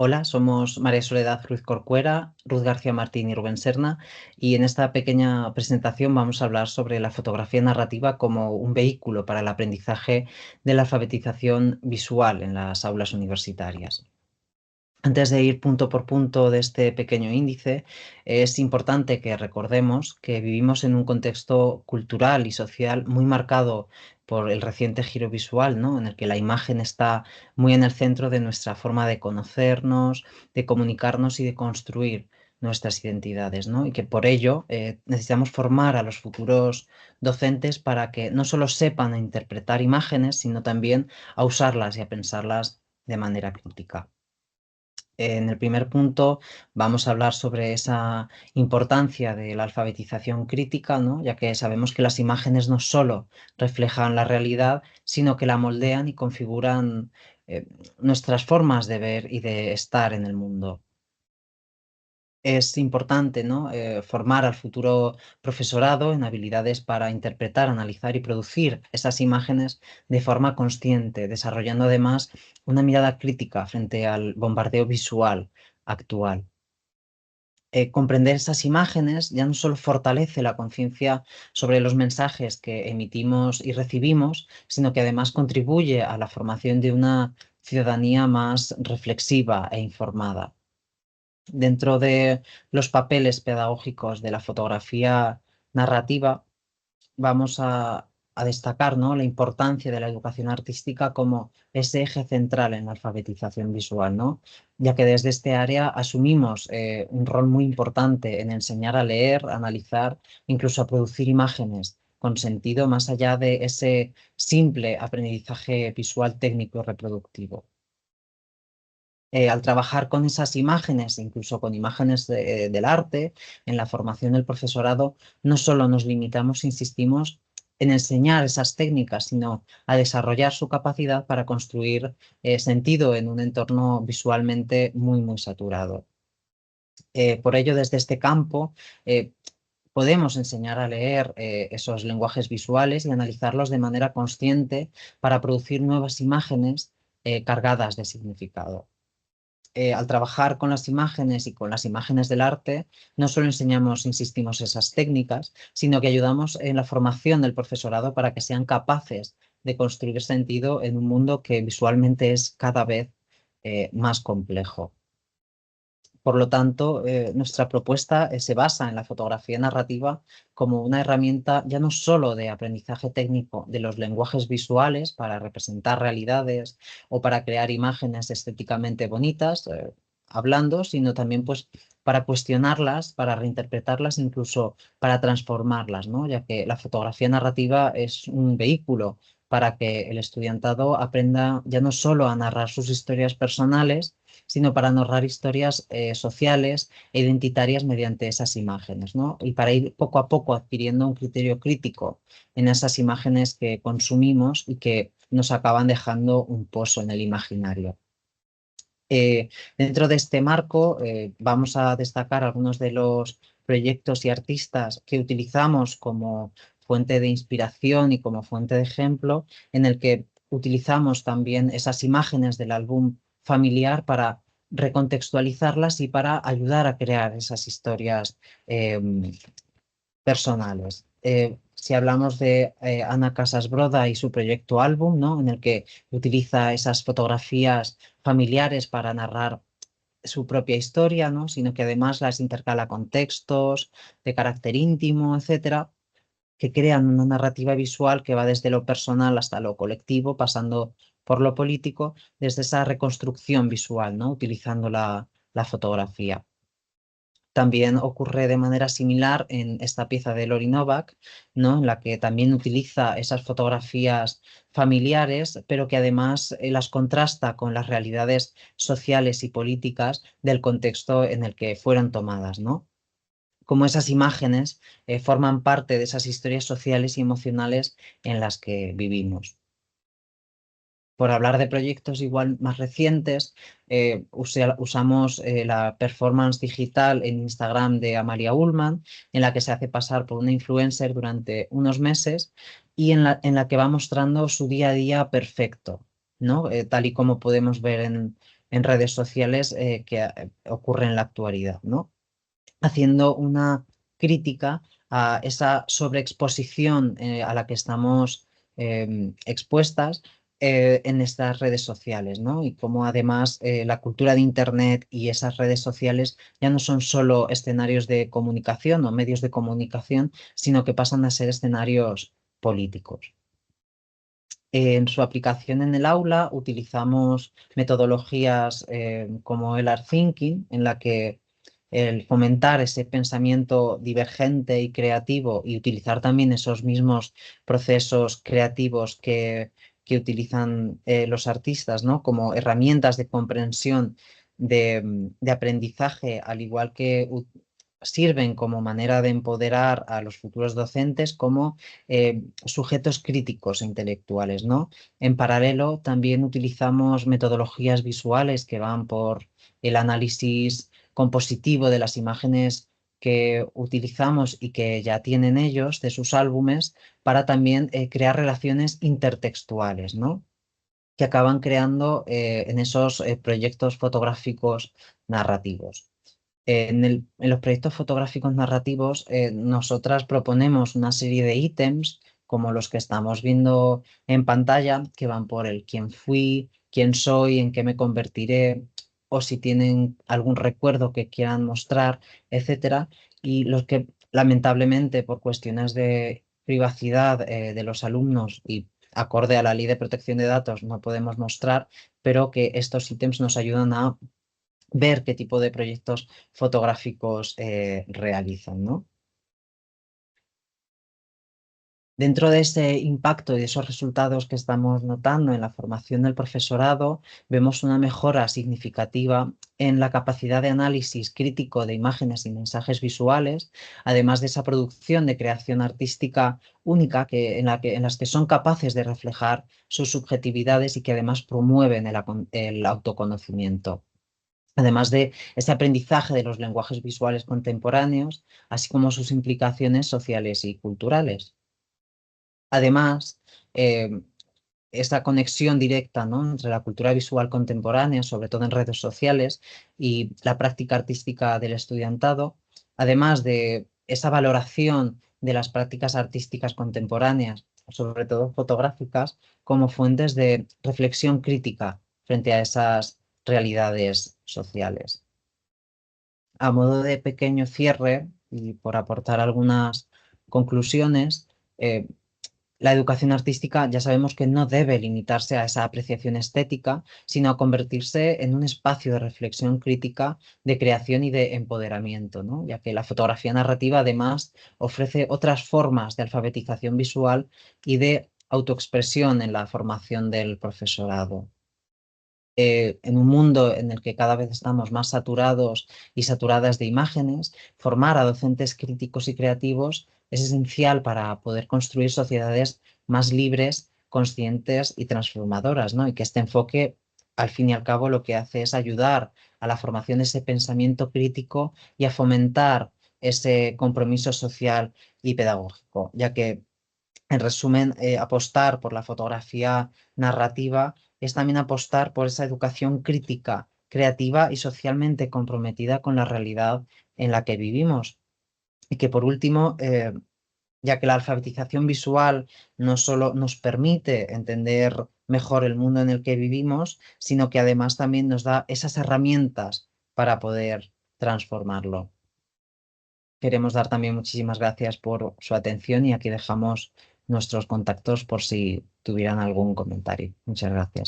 Hola, somos María Soledad Ruiz Corcuera, Ruth García Martín y Rubén Serna, y en esta pequeña presentación vamos a hablar sobre la fotografía narrativa como un vehículo para el aprendizaje de la alfabetización visual en las aulas universitarias. Antes de ir punto por punto de este pequeño índice, es importante que recordemos que vivimos en un contexto cultural y social muy marcado por el reciente giro visual, ¿no? En el que la imagen está muy en el centro de nuestra forma de conocernos, de comunicarnos y de construir nuestras identidades, ¿no? Y que por ello necesitamos formar a los futuros docentes para que no solo sepan interpretar imágenes, sino también a usarlas y a pensarlas de manera crítica. En el primer punto vamos a hablar sobre esa importancia de la alfabetización crítica, ¿no? Ya que sabemos que las imágenes no solo reflejan la realidad, sino que la moldean y configuran nuestras formas de ver y de estar en el mundo. Es importante, ¿no? Formar al futuro profesorado en habilidades para interpretar, analizar y producir esas imágenes de forma consciente, desarrollando además una mirada crítica frente al bombardeo visual actual. Comprender esas imágenes ya no solo fortalece la conciencia sobre los mensajes que emitimos y recibimos, sino que además contribuye a la formación de una ciudadanía más reflexiva e informada. Dentro de los papeles pedagógicos de la fotografía narrativa, vamos a destacar, ¿no?, la importancia de la educación artística como ese eje central en la alfabetización visual, ¿no? Ya que desde este área asumimos un rol muy importante en enseñar a leer, a analizar, incluso a producir imágenes con sentido más allá de ese simple aprendizaje visual técnico y reproductivo. Al trabajar con esas imágenes, incluso con imágenes del arte, en la formación del profesorado, no solo nos limitamos, insistimos, en enseñar esas técnicas, sino a desarrollar su capacidad para construir sentido en un entorno visualmente muy, muy saturado. Por ello, desde este campo, eh, podemos enseñar a leer esos lenguajes visuales y analizarlos de manera consciente para producir nuevas imágenes cargadas de significado. Al trabajar con las imágenes y con las imágenes del arte, no solo enseñamos, insistimos, esas técnicas, sino que ayudamos en la formación del profesorado para que sean capaces de construir sentido en un mundo que visualmente es cada vez más complejo. Por lo tanto, nuestra propuesta se basa en la fotografía narrativa como una herramienta ya no solo de aprendizaje técnico de los lenguajes visuales para representar realidades o para crear imágenes estéticamente bonitas, hablando, sino también pues para cuestionarlas, para reinterpretarlas, incluso para transformarlas, ¿no? Ya que la fotografía narrativa es un vehículo para que el estudiantado aprenda ya no solo a narrar sus historias personales, sino para narrar historias sociales e identitarias mediante esas imágenes, ¿no? Y para ir poco a poco adquiriendo un criterio crítico en esas imágenes que consumimos y que nos acaban dejando un pozo en el imaginario. Dentro de este marco, vamos a destacar algunos de los proyectos y artistas que utilizamos como fuente de inspiración y como fuente de ejemplo, en el que utilizamos también esas imágenes del álbum familiar para recontextualizarlas y para ayudar a crear esas historias personales. Si hablamos de Ana Casas Broda y su proyecto álbum, ¿no?, en el que utiliza esas fotografías familiares para narrar su propia historia, ¿no?, sino que además las intercala con textos de carácter íntimo, etcétera, que crean una narrativa visual que va desde lo personal hasta lo colectivo, pasando por lo político, desde esa reconstrucción visual, ¿no?, utilizando la fotografía. También ocurre de manera similar en esta pieza de Lori Novak, ¿no?, en la que también utiliza esas fotografías familiares, pero que además las contrasta con las realidades sociales y políticas del contexto en el que fueron tomadas, ¿no? Como esas imágenes forman parte de esas historias sociales y emocionales en las que vivimos. Por hablar de proyectos igual más recientes, usamos la performance digital en Instagram de Amalia Ullman, en la que se hace pasar por una influencer durante unos meses y en la que va mostrando su día a día perfecto, ¿no? Tal y como podemos ver en redes sociales que ocurre en la actualidad, ¿no? Haciendo una crítica a esa sobreexposición a la que estamos expuestas en estas redes sociales, ¿no? Y cómo además la cultura de Internet y esas redes sociales ya no son solo escenarios de comunicación o medios de comunicación, sino que pasan a ser escenarios políticos. En su aplicación en el aula utilizamos metodologías como el Art Thinking, en la que el fomentar ese pensamiento divergente y creativo y utilizar también esos mismos procesos creativos que utilizan los artistas, ¿no? Como herramientas de comprensión de aprendizaje, al igual que sirven como manera de empoderar a los futuros docentes como sujetos críticos e intelectuales, ¿no? En paralelo, también utilizamos metodologías visuales que van por el análisis compositivo de las imágenes que utilizamos y que ya tienen ellos de sus álbumes para también crear relaciones intertextuales, ¿no? Que acaban creando en esos proyectos fotográficos narrativos. En los proyectos fotográficos narrativos, nosotras proponemos una serie de ítems, como los que estamos viendo en pantalla, que van por el quién fui, quién soy, en qué me convertiré, o si tienen algún recuerdo que quieran mostrar, etcétera. Y los que lamentablemente por cuestiones de privacidad de los alumnos y acorde a la Ley de Protección de Datos no podemos mostrar, pero que estos ítems nos ayudan a ver qué tipo de proyectos fotográficos realizan, ¿no? Dentro de ese impacto y de esos resultados que estamos notando en la formación del profesorado, vemos una mejora significativa en la capacidad de análisis crítico de imágenes y mensajes visuales, además de esa producción de creación artística única en las que son capaces de reflejar sus subjetividades y que además promueven el autoconocimiento. Además de ese aprendizaje de los lenguajes visuales contemporáneos, así como sus implicaciones sociales y culturales. Además, eh, esta conexión directa, ¿no?, entre la cultura visual contemporánea, sobre todo en redes sociales, y la práctica artística del estudiantado, además de esa valoración de las prácticas artísticas contemporáneas, sobre todo fotográficas, como fuentes de reflexión crítica frente a esas realidades sociales. A modo de pequeño cierre y por aportar algunas conclusiones, la educación artística ya sabemos que no debe limitarse a esa apreciación estética, sino a convertirse en un espacio de reflexión crítica, de creación y de empoderamiento, ¿no? Ya que la fotografía narrativa además ofrece otras formas de alfabetización visual y de autoexpresión en la formación del profesorado. En un mundo en el que cada vez estamos más saturados y saturadas de imágenes, formar a docentes críticos y creativos es esencial para poder construir sociedades más libres, conscientes y transformadoras, ¿no? Y que este enfoque, al fin y al cabo, lo que hace es ayudar a la formación de ese pensamiento crítico y a fomentar ese compromiso social y pedagógico, ya que en resumen, apostar por la fotografía narrativa es también apostar por esa educación crítica, creativa y socialmente comprometida con la realidad en la que vivimos. Y que por último, ya que la alfabetización visual no solo nos permite entender mejor el mundo en el que vivimos, sino que además también nos da esas herramientas para poder transformarlo. Queremos dar también muchísimas gracias por su atención y aquí dejamos nuestros contactos por si tuvieran algún comentario. Muchas gracias.